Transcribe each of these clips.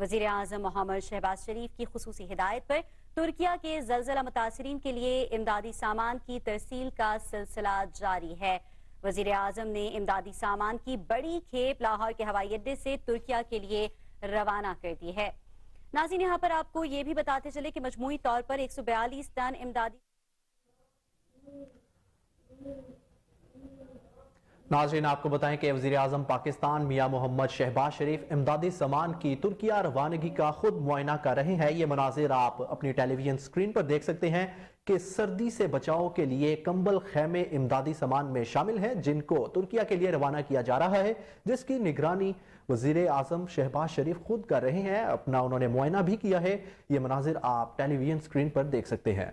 وزیر اعظم محمد شہباز شریف کی خصوصی ہدایت پر ترکیہ کے زلزلہ متاثرین کے لیے امدادی سامان کی ترسیل کا سلسلہ جاری ہے۔ وزیر اعظم نے امدادی سامان کی بڑی کھیپ لاہور کے ہوائی اڈے سے ترکیہ کے لیے روانہ کر دی ہے۔ ناظرین، یہاں پر آپ کو یہ بھی بتاتے چلے کہ مجموعی طور پر 142 ٹن امدادی ناظرین، آپ کو بتائیں کہ وزیر اعظم پاکستان میاں محمد شہباز شریف امدادی سامان کی ترکیہ روانگی کا خود معائنہ کر رہے ہیں۔ یہ مناظر آپ اپنی ٹیلی ویژن سکرین پر دیکھ سکتے ہیں کہ سردی سے بچاؤ کے لیے کمبل خیمے امدادی سامان میں شامل ہیں جن کو ترکیہ کے لیے روانہ کیا جا رہا ہے، جس کی نگرانی وزیر اعظم شہباز شریف خود کر رہے ہیں۔ اپنا انہوں نے معائنہ بھی کیا ہے۔ یہ مناظر آپ ٹیلی ویژن سکرین پر دیکھ سکتے ہیں۔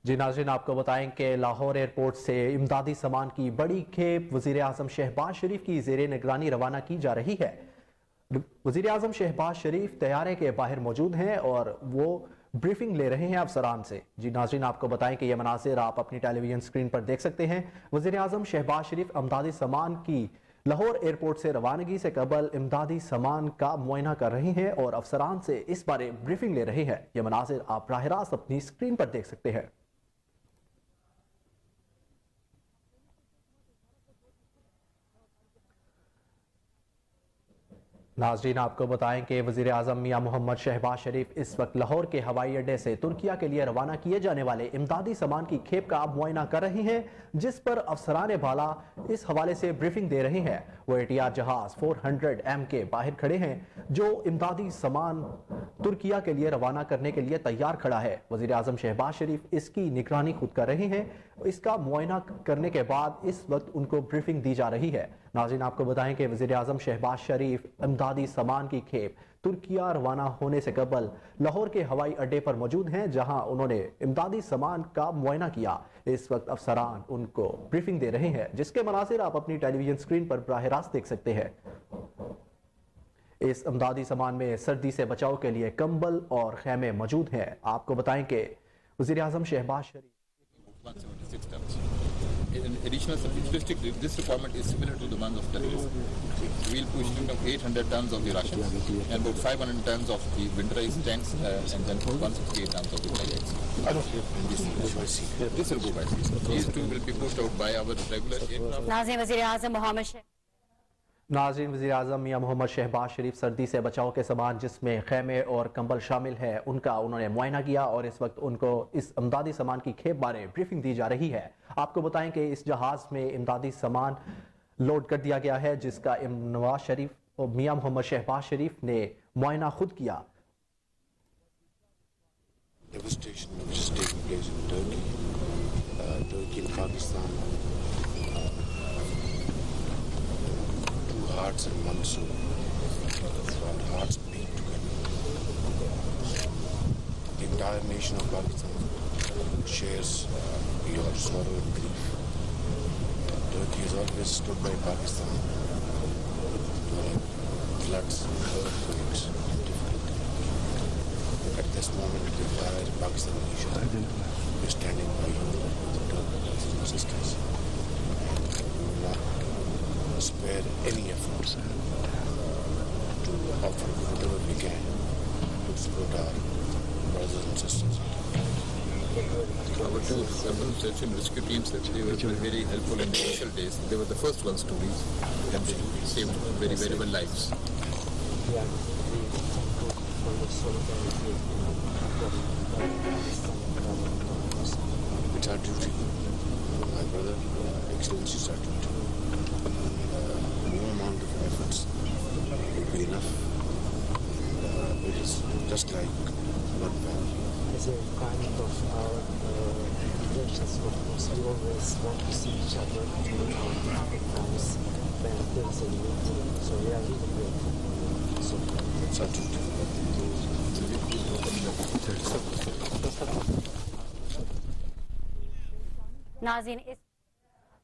جی ناظرین، آپ کو بتائیں کہ لاہور ایئرپورٹ سے امدادی سامان کی بڑی کھیپ وزیر اعظم شہباز شریف کی زیر نگرانی روانہ کی جا رہی ہے۔ وزیر اعظم شہباز شریف طیارے کے باہر موجود ہیں اور وہ بریفنگ لے رہے ہیں افسران سے۔ جی ناظرین، آپ کو بتائیں کہ یہ مناظر آپ اپنی ٹیلی ویژن سکرین پر دیکھ سکتے ہیں۔ وزیر اعظم شہباز شریف امدادی سامان کی لاہور ایئرپورٹ سے روانگی سے قبل امدادی سامان کا معائنہ کر رہے ہیں اور افسران سے اس بارے بریفنگ لے رہے ہیں۔ یہ مناظر آپ براہ راست اپنی سکرین پر دیکھ سکتے ہیں۔ ناظرین، آپ کو بتائیں کہ وزیر اعظم میاں محمد شہباز شریف اس وقت لاہور کے ہوائی اڈے سے ترکیہ کے لیے روانہ کیے جانے والے امدادی سامان کی کھیپ کا معائنہ کر رہے ہیں، جس پر افسران بالا اس حوالے سے بریفنگ دے رہے ہیں۔ وہ احتیاط جہاز 400M کے باہر کھڑے ہیں جو امدادی سامان ترکیہ کے لیے روانہ کرنے کے لیے تیار کھڑا ہے۔ وزیر اعظم شہباز شریف اس کی نگرانی خود کر رہے ہیں۔ اس کا معائنہ کرنے کے بعد اس وقت ان کو بریفنگ دی جا رہی ہے۔ ناظرین، آپ کو بتائیں کہ وزیر اعظم شہباز شریف امدادی سامان کی کھیپ ترکیہ روانہ ہونے سے قبل لاہور کے ہوائی اڈے پر موجود ہیں، جہاں انہوں نے امدادی سامان کا معائنہ کیا۔ اس وقت افسران ان کو بریفنگ دے رہے ہیں، جس کے مناظر آپ اپنی ٹیلی ویژن سکرین پر براہ راست دیکھ سکتے ہیں۔ اس امدادی سامان میں سردی سے بچاؤ کے لیے کمبل اور خیمے موجود ہیں۔ آپ کو بتائیں کہ وزیر اعظم شہباز شریف In additional statistics, this requirement is similar to the ones of terrorism. We'll push in 800 tons of the rations and about 500 tons of the winterized tanks and then 168 tons of the pellets. This will go by sea. These two will be pushed out by our regular aircraft. ناظرین، وزیر اعظم وزیر اعظم میاں محمد شہباز شریف سردی سے بچاؤ کے سامان جس میں خیمے اور کمبل شامل ہے ان کا انہوں نے معائنہ کیا اور اس وقت ان کو اس امدادی سامان کی کھیپ بارے بریفنگ دی جا رہی ہے۔ آپ کو بتائیں کہ اس جہاز میں امدادی سامان لوڈ کر دیا گیا ہے جس کا نواز شریف اور میاں محمد شہباز شریف نے معائنہ خود کیا۔ Hearts and monsoon, and hearts beat together. The entire nation of Pakistan shares your sorrow and grief. Turkey has always stood by Pakistan during floods, earthquakes, and difficulty. At this moment, the entire Pakistan nation is standing by you, brothers and sisters. Spare any efforts to offer whatever we can to support our brothers and sisters. Our two search and rescue teams, they were very helpful in the initial days. They were the first ones to reach and they saved very valuable lives. It's our duty, my brother, Excellency, it's our duty. No amount of efforts would be enough. It is just like blood family. As a requirement of our relations, of course, we always want to see each other during our difficult times when there is a need. So we are really grateful. So It's our duty. ناظرین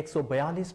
142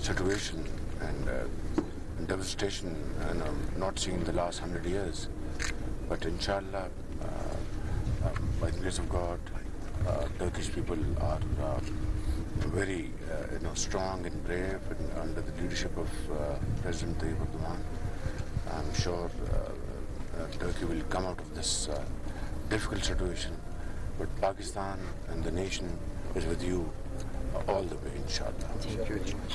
situation and devastation not seen in the last 100 years, but inshallah by the grace of God Turkish people are very strong and brave, and under the leadership of President Tayyip Erdogan, I'm sure Turkey will come out of this difficult situation, but Pakistan and the nation is with you all the way, inshallah. Thank you very much.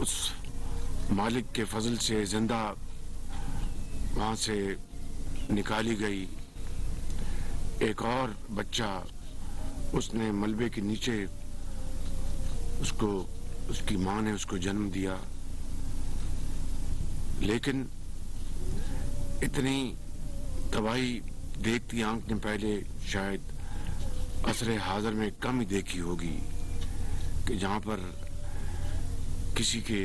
اس مالک کے فضل سے زندہ وہاں سے نکالی گئی. ایک اور بچہ اس نے ملبے کے نیچے اس کی ماں نے اس کو جنم دیا. لیکن اتنی تباہی دیکھتی آنکھ نے پہلے شاید عصر حاضر میں کم ہی دیکھی ہوگی کہ جہاں پر کسی کے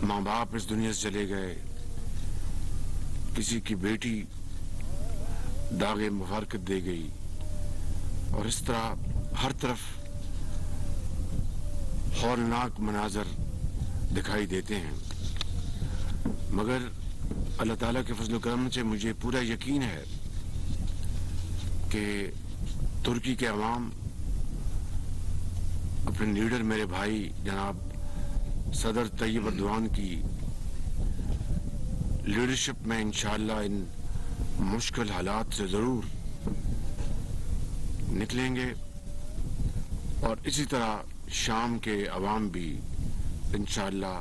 ماں باپ اس دنیا سے چلے گئے, کسی کی بیٹی داغ مفارقت دے گئی, اور اس طرح ہر طرف ہولناک مناظر دکھائی دیتے ہیں. مگر اللہ تعالیٰ کے فضل و کرم سے مجھے پورا یقین ہے کہ ترکی کے عوام اپنے لیڈر میرے بھائی جناب صدر طیب اردوان کی لیڈرشپ میں انشاءاللہ ان مشکل حالات سے ضرور نکلیں گے, اور اسی طرح شام کے عوام بھی انشاءاللہ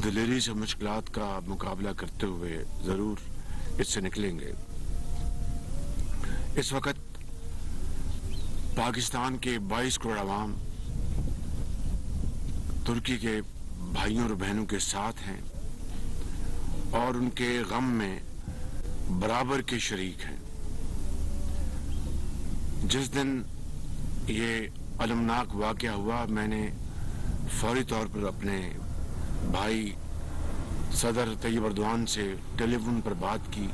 دلیری سے مشکلات کا مقابلہ کرتے ہوئے ضرور اس سے نکلیں گے. اس وقت پاکستان کے 22 کروڑ عوام ترکی کے بھائیوں اور بہنوں کے ساتھ ہیں اور ان کے غم میں برابر کے شریک ہیں. جس دن یہ المناک واقعہ ہوا, میں نے فوری طور پر اپنے بھائی صدر طیب اردوان سے ٹیلی فون پر بات کی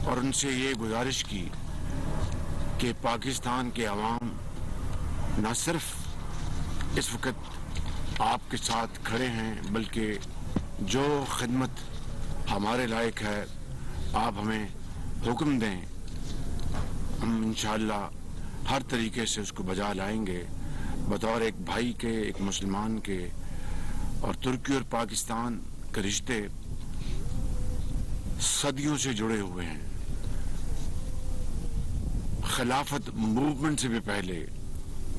اور ان سے یہ گزارش کی کہ پاکستان کے عوام نہ صرف اس وقت آپ کے ساتھ کھڑے ہیں, بلکہ جو خدمت ہمارے لائق ہے آپ ہمیں حکم دیں, ہم انشاءاللہ ہر طریقے سے اس کو بجا لائیں گے. بطور ایک بھائی کے, ایک مسلمان کے, اور ترکی اور پاکستان کے رشتے صدیوں سے جڑے ہوئے ہیں. خلافت موومنٹ سے بھی پہلے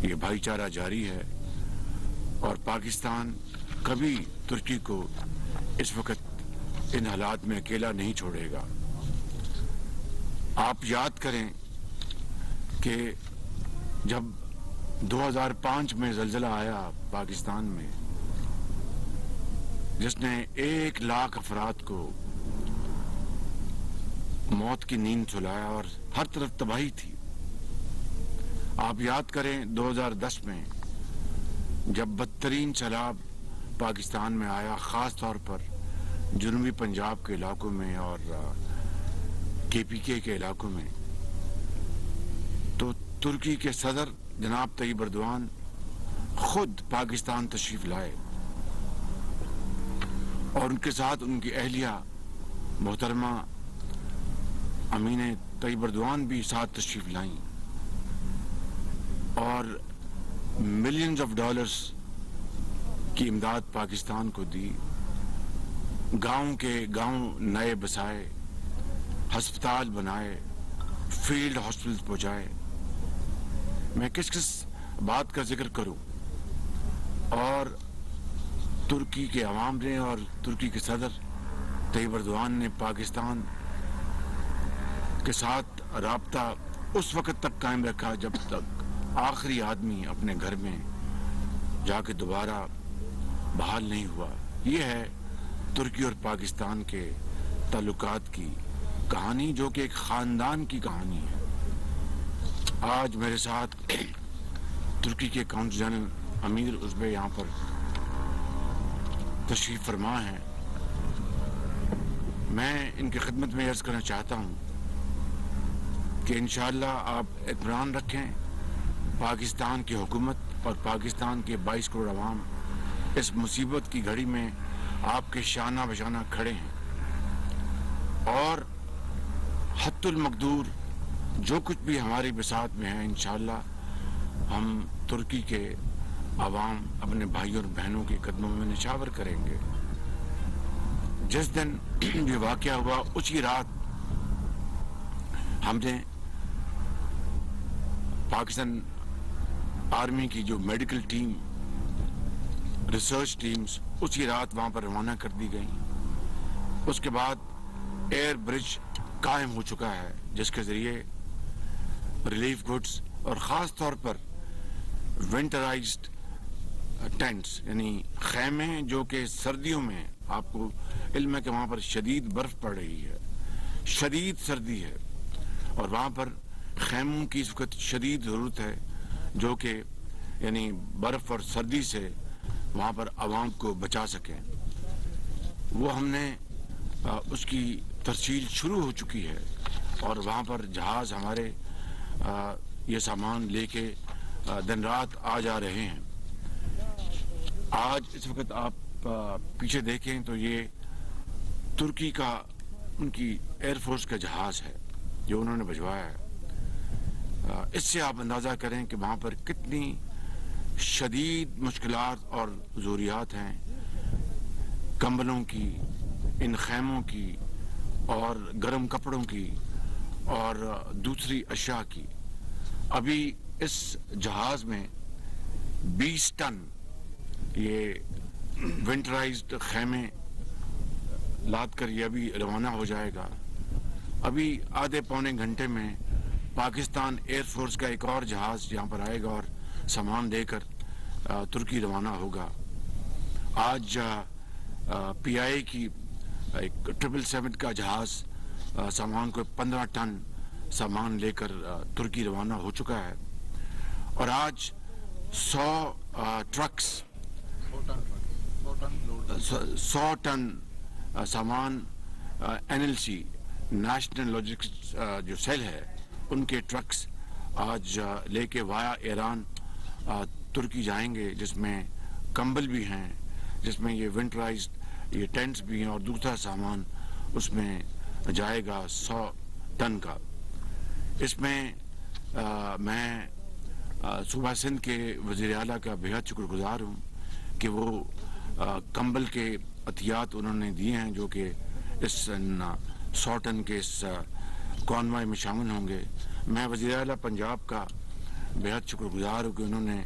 یہ بھائی چارہ جاری ہے, اور پاکستان کبھی ترکی کو اس وقت ان حالات میں اکیلا نہیں چھوڑے گا. آپ یاد کریں کہ جب 2005 میں زلزلہ آیا پاکستان میں, جس نے 1 لاکھ افراد کو موت کی نیند سلایا اور ہر طرف تباہی تھی. آپ یاد کریں 2010 میں جب بدترین سیلاب پاکستان میں آیا, خاص طور پر جنوبی پنجاب کے علاقوں میں اور KPK کے علاقوں میں, تو ترکی کے صدر جناب طیب اردوان خود پاکستان تشریف لائے اور ان کے ساتھ ان کی اہلیہ محترمہ امین طیب اردوان بھی ساتھ تشریف لائیں اور ملینز آف ڈالرز کی امداد پاکستان کو دی. گاؤں کے گاؤں نئے بسائے, ہسپتال بنائے, فیلڈ ہاسپٹلز پہنچائے. میں کس بات کا ذکر کروں, اور ترکی کے عوام نے اور ترکی کے صدر طیب اردوان نے پاکستان کے ساتھ رابطہ اس وقت تک قائم رکھا جب تک آخری آدمی اپنے گھر میں جا کے دوبارہ بحال نہیں ہوا. یہ ہے ترکی اور پاکستان کے تعلقات کی کہانی, جو کہ ایک خاندان کی کہانی ہے. آج میرے ساتھ ترکی کے کونسل جنرل امیر ازبے یہاں پر تشریف فرما ہیں. میں ان کی خدمت میں عرض کرنا چاہتا ہوں کہ انشاءاللہ آپ اطمینان رکھیں, پاکستان کی حکومت اور پاکستان کے 22 کروڑ عوام اس مصیبت کی گھڑی میں آپ کے شانہ بشانہ کھڑے ہیں, اور حت المقدور جو کچھ بھی ہماری بساط میں ہے انشاءاللہ ہم ترکی کے عوام اپنے بھائیوں اور بہنوں کے قدموں میں نچھاور کریں گے. جس دن یہ واقعہ ہوا اسی رات ہم نے پاکستان آرمی کی جو میڈیکل ٹیم ریسرچ ٹیمز اسی رات وہاں پر روانہ کر دی گئیں. اس کے بعد ایئر برج قائم ہو چکا ہے جس کے ذریعے ریلیف گڈس اور خاص طور پر ونٹرائزڈ ٹینٹس یعنی خیمے جو کہ سردیوں میں آپ کو علم ہے کہ وہاں پر شدید برف پڑ رہی ہے, شدید سردی ہے, اور وہاں پر خیموں کی اس وقت شدید ضرورت ہے جو کہ یعنی برف اور سردی سے وہاں پر عوام کو بچا سکیں. وہ ہم نے اس کی ترسیل شروع ہو چکی ہے اور وہاں پر جہاز ہمارے یہ سامان لے کے دن رات آ جا رہے ہیں. آج اس وقت آپ پیچھے دیکھیں تو یہ ترکی کا ان کی ایئر فورس کا جہاز ہے جو انہوں نے بھجوایا ہے. اس سے آپ اندازہ کریں کہ وہاں پر کتنی شدید مشکلات اور ضروریات ہیں کمبلوں کی, ان خیموں کی اور گرم کپڑوں کی اور دوسری اشیاء کی. ابھی اس جہاز میں 20 ٹن یہ ونٹرائزڈ خیمے لاد کر یہ ابھی روانہ ہو جائے گا. ابھی آدھے پونے گھنٹے میں پاکستان ایئر فورس کا ایک اور جہاز یہاں پر آئے گا اور سامان لے کر ترکی روانہ ہوگا. آج پی آئی اے کی ایک 777 کا جہاز سامان کو 15 ٹن سامان لے کر ترکی روانہ ہو چکا ہے. اور آج 100 ٹرکس 100 ٹن سامان NLC نیشنل لاجسٹکس جو سیل ہے ان کے ٹرکس آج لے کے وایا ایران ترکی جائیں گے, جس میں کمبل بھی ہیں, جس میں یہ ونٹرائزڈ یہ ٹینٹس بھی ہیں اور دوسرا سامان اس میں جائے گا 100 ٹن کا. اس میں میں صوبہ سندھ کے وزیر اعلیٰ کا بہت شکر گزار ہوں کہ وہ کمبل کے عطیات انہوں نے دیے ہیں جو کہ اس 100 ٹن کے اس کانوائے میں شامل ہوں گے. میں وزیر اعلیٰ پنجاب کا بہت شکر گزار ہوں کہ انہوں نے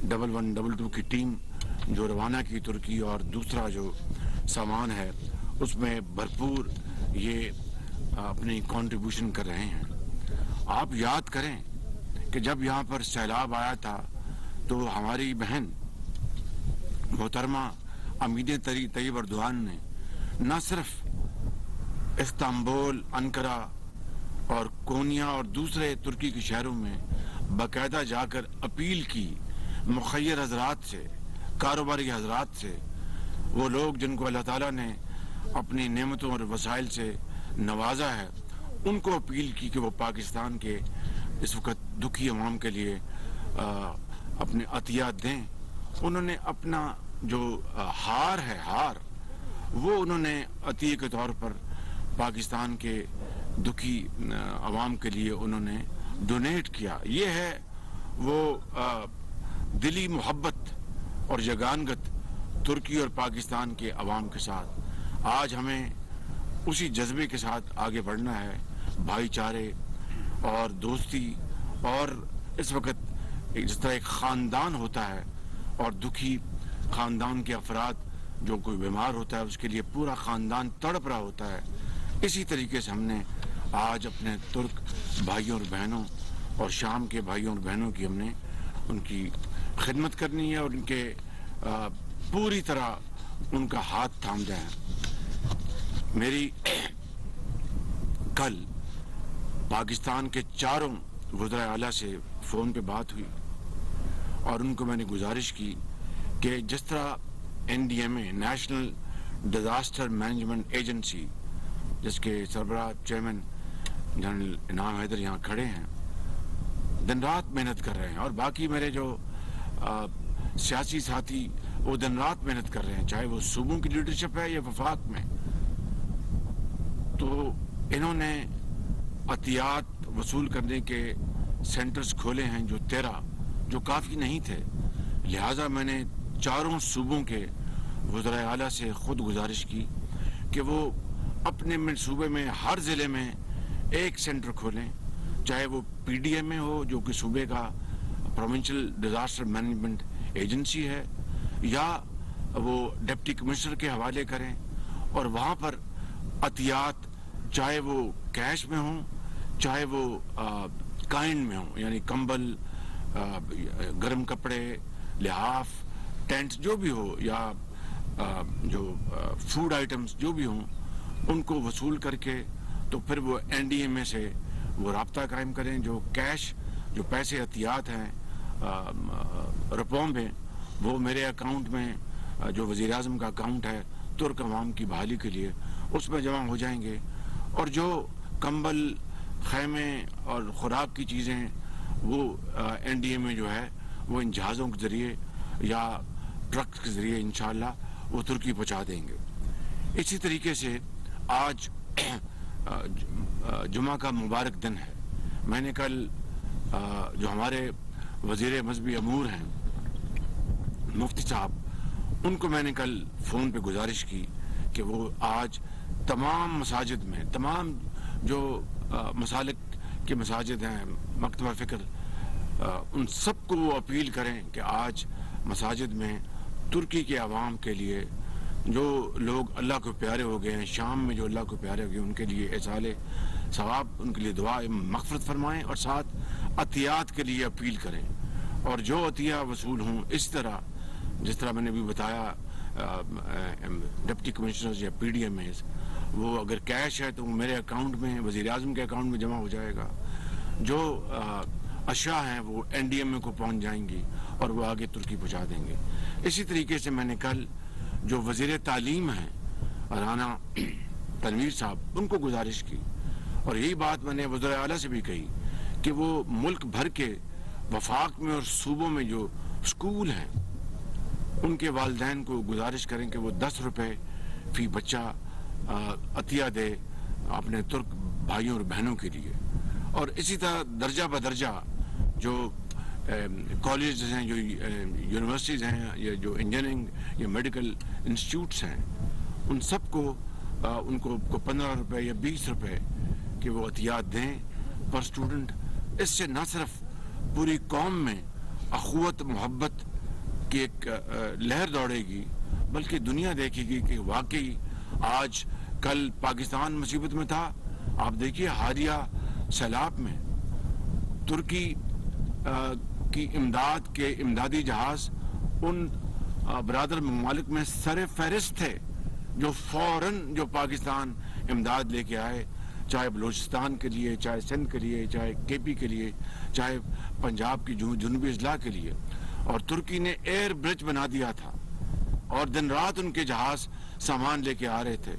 1122 کی ٹیم جو روانہ کی ترکی اور دوسرا جو سامان ہے اس میں بھرپور یہ اپنی کنٹریبیوشن کر رہے ہیں. آپ یاد کریں کہ جب یہاں پر سیلاب آیا تھا تو ہماری بہن محترمہ امیدِ طیب اردوان نے نہ صرف استنبول, انقرہ اور کونیا اور دوسرے ترکی کے شہروں میں باقاعدہ جا کر اپیل کی مخیر حضرات سے, کاروباری حضرات سے, وہ لوگ جن کو اللہ تعالیٰ نے اپنی نعمتوں اور وسائل سے نوازا ہے, ان کو اپیل کی کہ وہ پاکستان کے اس وقت دکھی عوام کے لیے اپنے عطیات دیں. انہوں نے اپنا جو ہار ہے, ہار وہ انہوں نے عطیے کے طور پر پاکستان کے دکھی عوام کے لیے انہوں نے ڈونیٹ کیا. یہ ہے وہ دلی محبت اور یگانگت ترکی اور پاکستان کے عوام کے ساتھ. آج ہمیں اسی جذبے کے ساتھ آگے بڑھنا ہے, بھائی چارے اور دوستی, اور اس وقت جس طرح ایک خاندان ہوتا ہے اور دکھی خاندان کے افراد جو کوئی بیمار ہوتا ہے اس کے لیے پورا خاندان تڑپ رہا ہوتا ہے, اسی طریقے سے ہم نے آج اپنے ترک بھائیوں اور بہنوں اور شام کے بھائیوں اور بہنوں کی ہم نے ان کی خدمت کرنی ہے اور ان کے پوری طرح ان کا ہاتھ تھامنا ہے. میری کل پاکستان کے 4 وزرائے اعلیٰ سے فون پہ بات ہوئی اور ان کو میں نے گزارش کی کہ جس طرح NDMA national disaster management agency جس کے سربراہ چیئرمین جنرل انعام حیدر یہاں کھڑے ہیں, دن رات محنت کر رہے ہیں, اور باقی میرے جو سیاسی ساتھی وہ دن رات محنت کر رہے ہیں, چاہے وہ صوبوں کی لیڈرشپ ہے یا وفاق میں. تو انہوں نے عطیات وصول کرنے کے سینٹرز کھولے ہیں جو 13, جو کافی نہیں تھے. لہٰذا میں نے 4 صوبوں کے وزرائے اعلیٰ سے خود گزارش کی کہ وہ اپنے صوبے میں ہر ضلع میں ایک سینٹر کھولیں, چاہے وہ PDMA ہو جو کہ صوبے کا پروونشل ڈیزاسٹر مینجمنٹ ایجنسی ہے, یا وہ ڈپٹی کمشنر کے حوالے کریں اور وہاں پر عطیات چاہے وہ کیش میں ہوں چاہے وہ کائنڈ میں ہوں، یعنی کمبل، گرم کپڑے، لحاف، ٹینٹ جو بھی ہو، یا جو فوڈ آئٹمز جو بھی ہوں، ان کو وصول کر کے تو پھر وہ NDMA سے وہ رابطہ قائم کریں. جو کیش، جو پیسے عطیات ہیں روپوں میں، وہ میرے اکاؤنٹ میں، جو وزیر اعظم کا اکاؤنٹ ہے ترک عوام کی بحالی کے لیے، اس میں جمع ہو جائیں گے. اور جو کمبل، خیمے اور خوراک کی چیزیں، وہ NDMA جو ہے وہ ان جہازوں کے ذریعے یا ٹرک کے ذریعے انشاءاللہ وہ ترکی پہنچا دیں گے. اسی طریقے سے آج جمعہ کا مبارک دن ہے. میں نے کل جو ہمارے وزیر مذہبی امور ہیں مفتی صاحب، ان کو میں نے کل فون پہ گزارش کی کہ وہ آج تمام مساجد میں، تمام جو مسالک کے مساجد ہیں، مکتبہ فکر، ان سب کو وہ اپیل کریں کہ آج مساجد میں ترکی کے عوام کے لیے، جو لوگ اللہ کو پیارے ہو گئے ہیں، شام میں جو اللہ کو پیارے ہو گئے، ان کے لیے احسال ثواب، ان کے لیے دعا مغفرت فرمائیں، اور ساتھ عطیات کے لیے اپیل کریں. اور جو عطیہ وصول ہوں، اس طرح جس طرح میں نے بھی بتایا، ڈپٹی کمشنرز یا PDMAs، وہ اگر کیش ہے تو وہ میرے اکاؤنٹ میں، وزیر اعظم کے اکاؤنٹ میں جمع ہو جائے گا. جو اشیاء ہیں وہ NDMA کو پہنچ جائیں گی اور وہ آگے ترکی پہنچا دیں گے. اسی طریقے سے میں نے کل جو وزیر تعلیم ہیں رانا تنویر صاحب، ان کو گزارش کی، اور یہی بات میں نے وزیر اعلیٰ سے بھی کہی کہ وہ ملک بھر کے وفاق میں اور صوبوں میں جو اسکول ہیں ان کے والدین کو گزارش کریں کہ وہ 10 روپے فی بچہ عطیہ دے اپنے ترک بھائیوں اور بہنوں کے لیے. اور اسی طرح درجہ بدرجہ جو کالجز ہیں، جو یونیورسٹیز ہیں، یا جو انجینئرنگ یا میڈیکل انسٹیٹیوٹس ہیں، ان سب کو ان کو 15 روپے یا 20 روپے کہ وہ عطیات دیں پر اسٹوڈنٹ. اس سے نہ صرف پوری قوم میں اخوت، محبت کی ایک لہر دوڑے گی، بلکہ دنیا دیکھے گی کہ واقعی آج کل پاکستان مصیبت میں تھا. آپ دیکھیے حالیہ سیلاب میں ترکی کی امداد کے امدادی جہاز ان برادر ممالک میں سر فہرست تھے جو فوراً جو پاکستان امداد لے کے آئے، چاہے بلوچستان کے لیے، چاہے سندھ کے لیے، چاہے KP کے لیے، چاہے پنجاب کی جنوبی اضلاع کے لیے. اور ترکی نے ایئر برج بنا دیا تھا اور دن رات ان کے جہاز سامان لے کے آ رہے تھے.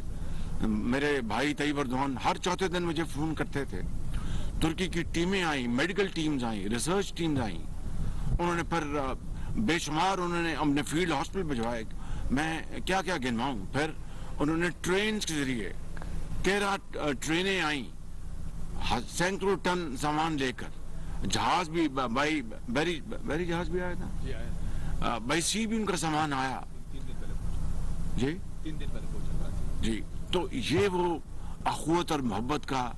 میرے بھائی طیب اردوان ہر چوتھے دن مجھے فون کرتے تھے. ترکی کی ٹیمیں آئیں، میڈیکل ٹیمز آئیں، ریسرچ ٹیمز آئیں. انہوں نے پھر بے شمار انہوں نے اپنے فیلڈ ہاسپٹل بھجوائے. میں کیا کیا گنواؤں. پھر انہوں نے ٹرینز کے ذریعے 13 ٹرینیں آئیں سینکڑوں ٹن سامان لے کر. جہاز بھی بائی بیری جہاز بھی آیا تھا، بائی سی بھی ان کا سامان آیا. جی 3 دن پہلے پہنچا. جی تو یہ وہ اخوت اور محبت کا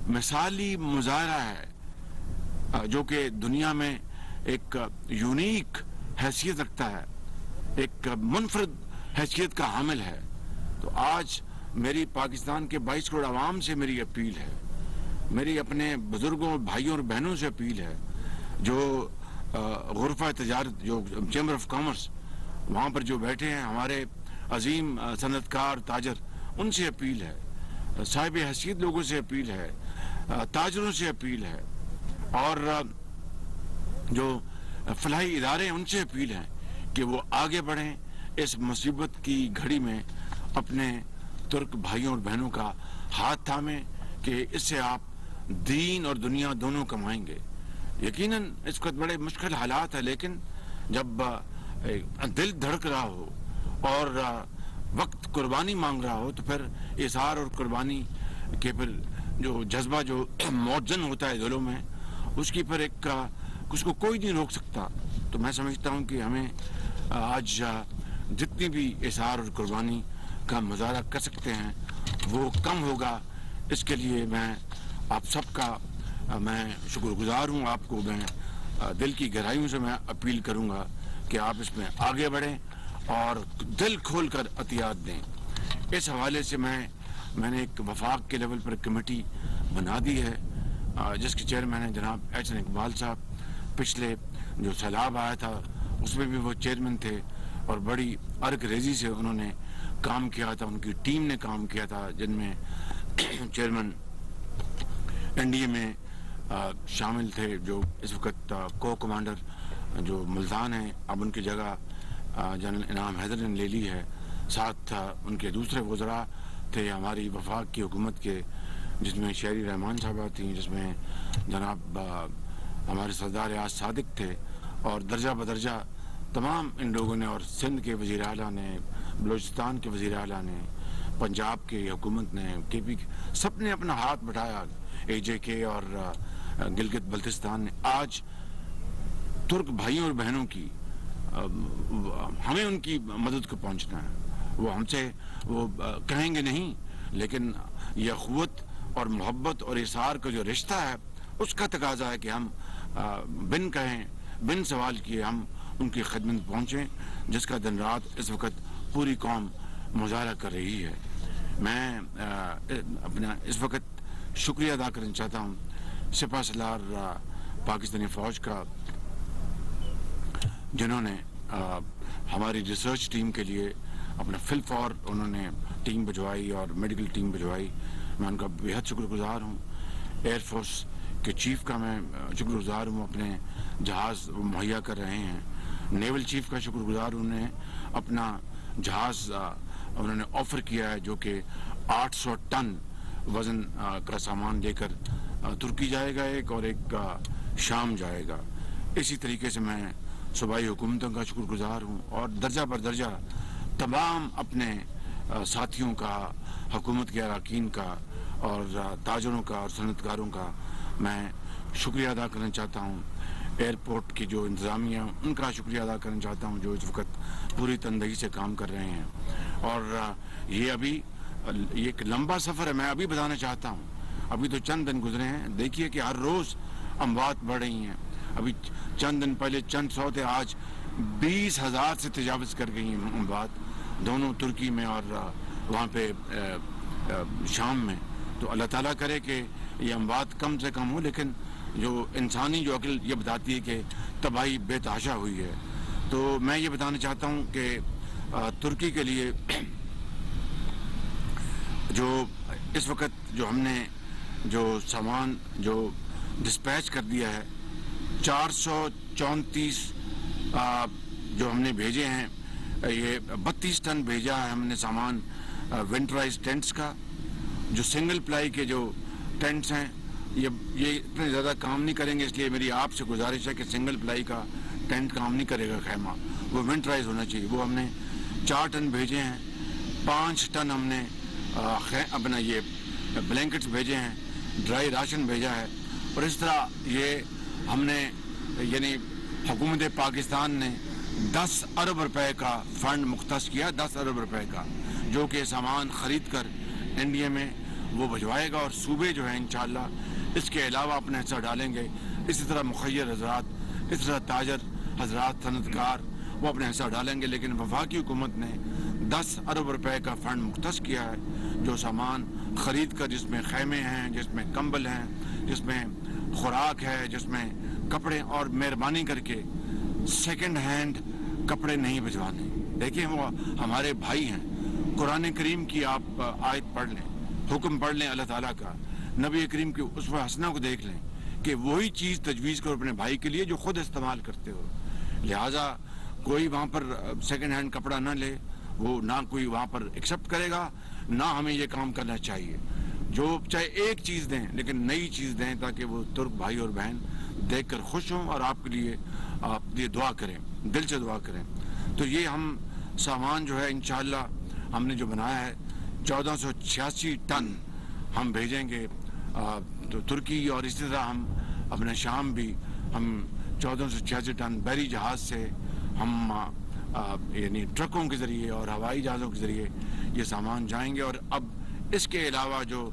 مثالی مظاہرہ ہے جو کہ دنیا میں ایک یونیک حیثیت رکھتا ہے، ایک منفرد حیثیت کا حامل ہے. تو آج میری پاکستان کے 22 کروڑ عوام سے میری اپیل ہے، میری اپنے بزرگوں، بھائیوں اور بہنوں سے اپیل ہے جو غرفہ تجارت، جو چیمبر آف کامرس وہاں پر جو بیٹھے ہیں ہمارے عظیم صنعت کار، تاجر، ان سے اپیل ہے، صاحب حیثیت لوگوں سے اپیل ہے، تاجروں سے اپیل ہے، اور جو فلاحی ادارے ہیں ان سے اپیل ہے کہ وہ آگے بڑھیں، اس مصیبت کی گھڑی میں اپنے ترک بھائیوں اور بہنوں کا ہاتھ تھامیں کہ اس سے آپ دین اور دنیا دونوں کمائیں گے. یقیناً اس وقت بڑے مشکل حالات ہیں، لیکن جب دل دھڑک رہا ہو اور وقت قربانی مانگ رہا ہو تو پھر اظہار اور قربانی کے پھر جو جذبہ جو موزن ہوتا ہے دلوں میں، اس کی پھر ایک اس کو کوئی نہیں روک سکتا. تو میں سمجھتا ہوں کہ ہمیں آج جتنی بھی اظہار اور قربانی کا مظاہرہ کر سکتے ہیں وہ کم ہوگا. اس کے لیے میں آپ سب کا میں شکر گزار ہوں. آپ کو میں دل کی گہرائیوں سے میں اپیل کروں گا کہ آپ اس میں آگے بڑھیں اور دل کھول کر عطیات دیں. اس حوالے سے میں نے ایک وفاق کے لیول پر کمیٹی بنا دی ہے جس کے چیئرمین ہیں جناب احسن اقبال صاحب. پچھلے جو سیلاب آیا تھا اس میں بھی وہ چیئرمین تھے اور بڑی ارک ریزی سے انہوں نے کام کیا تھا, ان کی ٹیم نے کام کیا تھا, جن میں چیئرمین این ڈی اے میں شامل تھے جو اس وقت کو کمانڈر جو ملتان ہیں, اب ان کی جگہ جنرل انعام حیدر نے لے لی ہے. ساتھ ان کے دوسرے وزراء تھے ہماری وفاق کی حکومت کے, جس میں شہری رحمان صاحبہ تھیں, جس میں جناب ہمارے سردار ریاض صادق تھے, اور درجہ بدرجہ تمام ان لوگوں نے, اور سندھ کے وزیر اعلیٰ نے, بلوچستان کے وزیر اعلیٰ نے, پنجاب کی حکومت نے, کے پی سب نے اپنا ہاتھ بٹھایا, اے جے کے اور گلگت بلتستان نے. آج ترک بھائیوں اور بہنوں کی ہمیں ان کی مدد کو پہنچنا ہے. وہ ہم سے وہ کہیں گے نہیں, لیکن یہ اخوت اور محبت اور اثار کا جو رشتہ ہے اس کا تقاضا ہے کہ ہم بن کہیں بن سوال کیے ہم ان کی خدمت پہنچیں, جس کا دن رات اس وقت پوری قوم مظاہرہ کر رہی ہے. میں اپنا اس وقت شکریہ ادا کرنا چاہتا ہوں سپہ سالار پاکستانی فوج کا, جنہوں نے ہماری ریسرچ ٹیم کے لیے اپنا فل فور انہوں نے ٹیم بھجوائی اور میڈیکل ٹیم بھجوائی. میں ان کا بےحد شکر گزار ہوں. ایئر فورس کے چیف کا میں شکر گزار ہوں, اپنے جہاز مہیا کر رہے ہیں. نیول چیف کا شکر گزار ہوں, انہیں اپنا جہاز انہوں نے آفر کیا ہے جو کہ 800 ٹن وزن کا سامان لے کر ترکی جائے گا ایک, اور ایک شام جائے گا. اسی طریقے سے میں صوبائی حکومتوں کا شکر گزار ہوں, اور درجہ بر درجہ تمام اپنے ساتھیوں کا, حکومت کے اراکین کا, اور تاجروں کا اور صنعت کاروں کا میں شکریہ ادا کرنا چاہتا ہوں. ایئرپورٹ کی جو انتظامیہ ان کا شکریہ ادا کرنا چاہتا ہوں جو اس وقت پوری تندہی سے کام کر رہے ہیں. اور یہ ابھی ایک لمبا سفر ہے. میں ابھی بتانا چاہتا ہوں, ابھی تو چند دن گزرے ہیں, دیکھیے کہ ہر روز اموات بڑھ رہی ہیں. ابھی چند دن پہلے چند سو تھے, آج 20,000 سے تجاوز کر گئی ہیں اموات, دونوں ترکی میں اور وہاں پہ شام میں. تو اللہ تعالیٰ کرے کہ یہ اموات کم سے کم ہو, لیکن جو انسانی جو عقل یہ بتاتی ہے کہ تباہی بے تحاشا ہوئی ہے. تو میں یہ بتانا چاہتا ہوں کہ ترکی کے لیے جو اس وقت جو ہم نے جو سامان جو ڈسپیچ کر دیا ہے 434 جو ہم نے بھیجے ہیں, یہ 32 ٹن بھیجا ہے ہم نے سامان ونٹرائز ٹینٹس کا. جو سنگل پلائی کے جو ٹینٹس ہیں یہ اتنے زیادہ کام نہیں کریں گے, اس لیے میری آپ سے گزارش ہے کہ سنگل پلائی کا ٹینٹ کام نہیں کرے گا خیمہ, وہ ونٹرائز ہونا چاہیے. وہ ہم نے 4 ٹن بھیجے ہیں, 5 ٹن ہم نے اپنا یہ بلینکٹس بھیجے ہیں, ڈرائی راشن بھیجا ہے. اور اس طرح یہ ہم نے یعنی حکومت پاکستان نے 10 ارب روپے کا فنڈ مختص کیا, 10 ارب روپے کا, جو کہ سامان خرید کر انڈیا میں وہ بھجوائے گا, اور صوبے جو ہیں انشاءاللہ اس کے علاوہ اپنا حصہ ڈالیں گے. اسی طرح مخیر حضرات, اس طرح تاجر حضرات, صنعت کار وہ اپنا حصہ ڈالیں گے. لیکن وفاقی حکومت نے 10 ارب روپے کا فنڈ مختص کیا ہے, جو سامان خرید کر, جس میں خیمے ہیں, جس میں کمبل ہیں, جس میں خوراک ہے, جس میں کپڑے, اور مہربانی کر کے سیکنڈ ہینڈ کپڑے نہیں بھجوانے. دیکھیں وہ ہمارے بھائی ہیں. قرآن کریم کی آپ آیت پڑھ لیں, حکم پڑھ لیں اللہ تعالیٰ کا, نبی کریم کی اسوہ حسنہ کو دیکھ لیں کہ وہی چیز تجویز کرو اپنے بھائی کے لیے جو خود استعمال کرتے ہو. لہٰذا کوئی وہاں پر سیکنڈ ہینڈ کپڑا نہ لے, وہ نہ کوئی وہاں پر ایکسیپٹ کرے گا, نہ ہمیں یہ کام کرنا چاہیے. جو چاہے ایک چیز دیں لیکن نئی چیز دیں, تاکہ وہ ترک بھائی اور بہن دیکھ کر خوش ہوں اور آپ کے لیے آپ یہ دعا کریں, دل سے دعا کریں. تو یہ ہم سامان جو ہے انشاءاللہ ہم نے جو بنایا ہے 1486 ٹن ہم بھیجیں گے تو ترکی, اور اسی طرح ہم اپنا شام بھی ہم 1486 ٹن بحری جہاز سے ہم یعنی ٹرکوں کے ذریعے اور ہوائی جہازوں کے ذریعے یہ سامان جائیں گے. اور اب اس کے علاوہ جو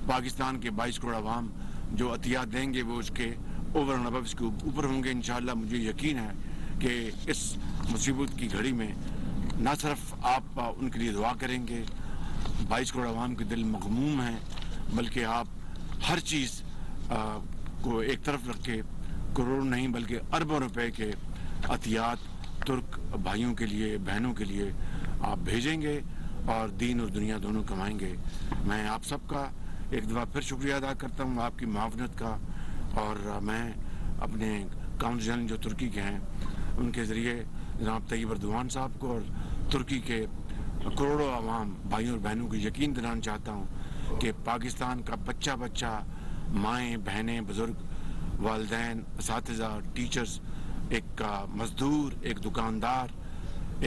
پاکستان کے 22 کروڑ عوام جو عطیات دیں گے وہ اس کے اوور اینڈ ابو اس کے اوپر ہوں گے انشاءاللہ. مجھے یقین ہے کہ اس مصیبت کی گھڑی میں نہ صرف آپ ان کے لیے دعا کریں گے، 22 کروڑ عوام کے دل مغموم ہیں، بلکہ آپ ہر چیز کو ایک طرف رکھ کے کروڑوں نہیں بلکہ اربوں روپے کے عطیات ترک بھائیوں کے لیے، بہنوں کے لیے آپ بھیجیں گے اور دین اور دنیا دونوں کمائیں گے۔ میں آپ سب کا ایک دفعہ پھر شکریہ ادا کرتا ہوں، آپ کی معاونت کا، اور میں اپنے کاؤنسل جنرل جو ترکی کے ہیں ان کے ذریعے جناب طیب اردوان صاحب کو اور ترکی کے کروڑوں عوام بھائیوں اور بہنوں کو یقین دلانا چاہتا ہوں کہ پاکستان کا بچہ بچہ، مائیں بہنیں بزرگ، والدین، اساتذہ، ٹیچرز، ایک مزدور، ایک دکاندار،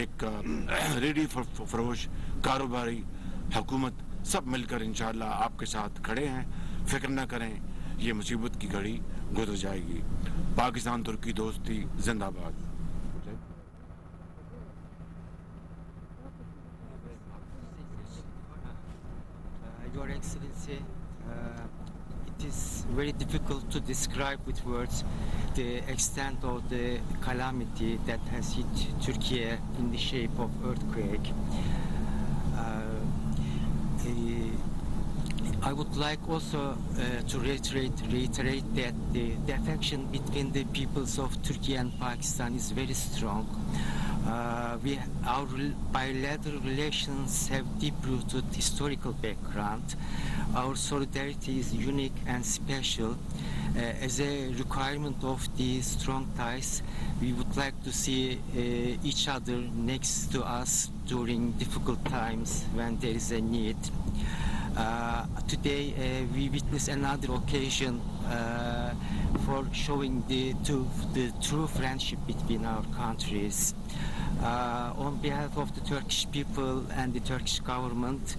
ایک ریڈی فروش، کاروباری، حکومت، سب مل کر انشاءاللہ آپ کے ساتھ کھڑے ہیں۔ فکر نہ کریں، یہ مصیبت کی گھڑی گزر جائے گی۔ پاکستان ترکی دوستی زندہ باد۔ Your Excellency, it is very difficult to describe with words the extent of the calamity that has hit Turkey in the shape of earthquake. I would like also to reiterate that the affection between the peoples of Turkey and Pakistan is very strong. Our bilateral relations have deep-rooted historical background. Our solidarity is unique and special. As a requirement of these strong ties, we would like to see each other next to us during difficult times when there is a need. Today we witness another occasion for showing the true friendship between our countries. On behalf of the Turkish people and the Turkish government,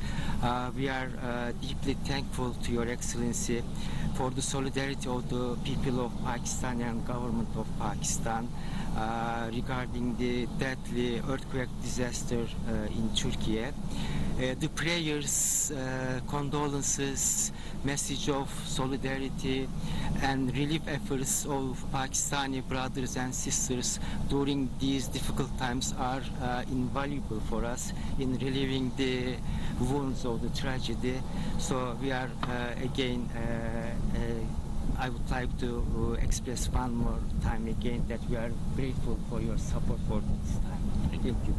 we are deeply thankful to Your Excellency for the solidarity of the people of Pakistan and government of Pakistan regarding the deadly earthquake disaster in Turkey. The prayers, condolences, message of solidarity and relief efforts of Pakistani brothers and sisters during these difficult times are invaluable for us in relieving the wounds of the tragedy. So we are again, I would like to express one more time again that we are grateful for your support for this time. Thank you.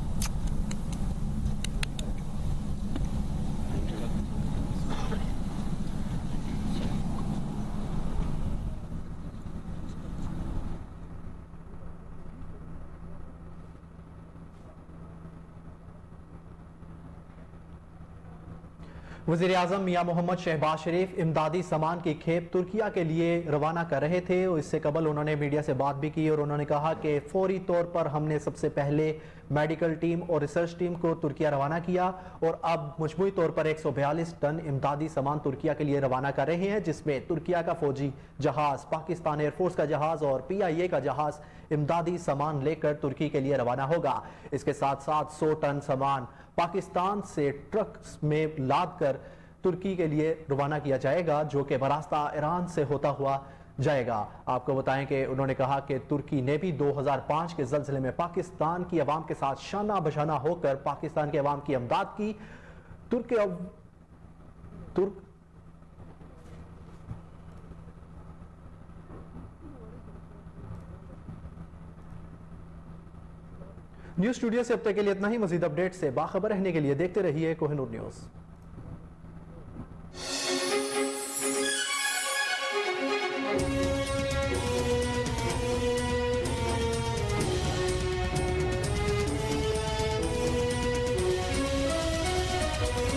وزیر اعظم میاں محمد شہباز شریف امدادی سامان کی کھیپ ترکیہ کے لیے روانہ کر رہے تھے، اور اس سے قبل انہوں نے میڈیا سے بات بھی کی اور انہوں نے کہا کہ فوری طور پر ہم نے سب سے پہلے میڈیکل ٹیم اور ریسرچ ٹیم کو ترکیہ روانہ کیا، اور اب مجموعی طور پر 142 ٹن امدادی سامان ترکیہ کے لیے روانہ کر رہے ہیں، جس میں ترکیہ کا فوجی جہاز، پاکستان ایئر فورس کا جہاز اور PIA کا جہاز امدادی سامان لے کر ترکی کے لیے روانہ ہوگا۔ اس کے ساتھ ساتھ 100 ٹن سامان پاکستان سے ٹرکس میں لاد کر ترکی کے لیے روانہ کیا جائے گا، جو کہ براستہ ایران سے ہوتا ہوا جائے گا۔ آپ کو بتائیں کہ انہوں نے کہا کہ ترکی نے بھی 2005 کے زلزلے میں پاکستان کی عوام کے ساتھ شانہ بشانہ ہو کر پاکستان کے عوام کی امداد کی۔ نیوز اسٹوڈیو سے اب تک کے لیے اتنا ہی۔ مزید اپڈیٹ سے باخبر رہنے کے لیے دیکھتے رہیے کوہ نور نیوز۔